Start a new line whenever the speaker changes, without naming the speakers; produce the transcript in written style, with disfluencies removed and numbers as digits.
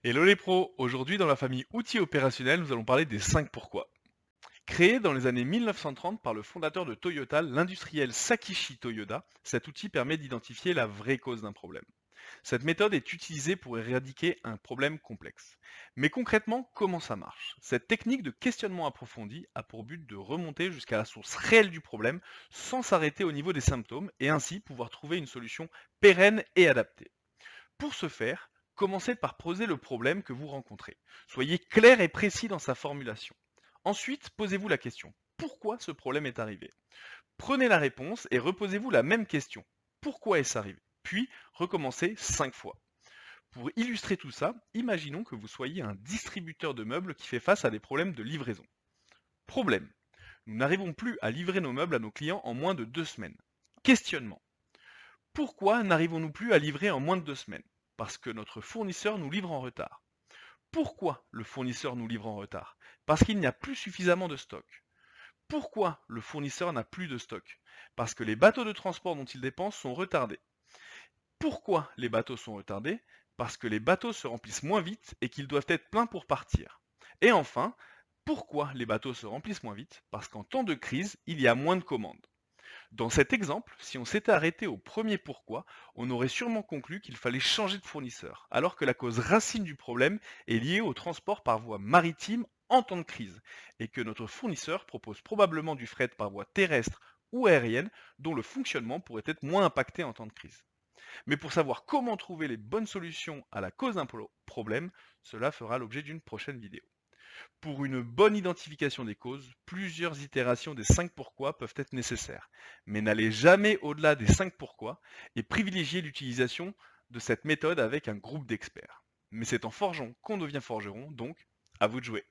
Hello les pros, aujourd'hui dans la famille outils opérationnels, nous allons parler des 5 pourquoi. Créé dans les années 1930 par le fondateur de Toyota, l'industriel Sakichi Toyoda, cet outil permet d'identifier la vraie cause d'un problème. Cette méthode est utilisée pour éradiquer un problème complexe. Mais concrètement, comment ça marche? Cette technique de questionnement approfondi a pour but de remonter jusqu'à la source réelle du problème sans s'arrêter au niveau des symptômes et ainsi pouvoir trouver une solution pérenne et adaptée. Pour ce faire, commencez par poser le problème que vous rencontrez. Soyez clair et précis dans sa formulation. Ensuite, posez-vous la question. Pourquoi ce problème est arrivé? Prenez la réponse et reposez-vous la même question. Pourquoi est-ce arrivé? Puis, recommencez 5 fois. Pour illustrer tout ça, imaginons que vous soyez un distributeur de meubles qui fait face à des problèmes de livraison. Problème. Nous n'arrivons plus à livrer nos meubles à nos clients en moins de 2 semaines. Questionnement. Pourquoi n'arrivons-nous plus à livrer en moins de 2 semaines? Parce que notre fournisseur nous livre en retard. Pourquoi le fournisseur nous livre en retard? Parce qu'il n'y a plus suffisamment de stock. Pourquoi le fournisseur n'a plus de stock? Parce que les bateaux de transport dont il dépend sont retardés. Pourquoi les bateaux sont retardés? Parce que les bateaux se remplissent moins vite et qu'ils doivent être pleins pour partir. Et enfin, pourquoi les bateaux se remplissent moins vite? Parce qu'en temps de crise, il y a moins de commandes. Dans cet exemple, si on s'était arrêté au premier pourquoi, on aurait sûrement conclu qu'il fallait changer de fournisseur, alors que la cause racine du problème est liée au transport par voie maritime en temps de crise, et que notre fournisseur propose probablement du fret par voie terrestre ou aérienne, dont le fonctionnement pourrait être moins impacté en temps de crise. Mais pour savoir comment trouver les bonnes solutions à la cause d'un problème, cela fera l'objet d'une prochaine vidéo. Pour une bonne identification des causes, plusieurs itérations des 5 pourquoi peuvent être nécessaires. Mais n'allez jamais au-delà des 5 pourquoi et privilégiez l'utilisation de cette méthode avec un groupe d'experts. Mais c'est en forgeant qu'on devient forgeron, donc à vous de jouer.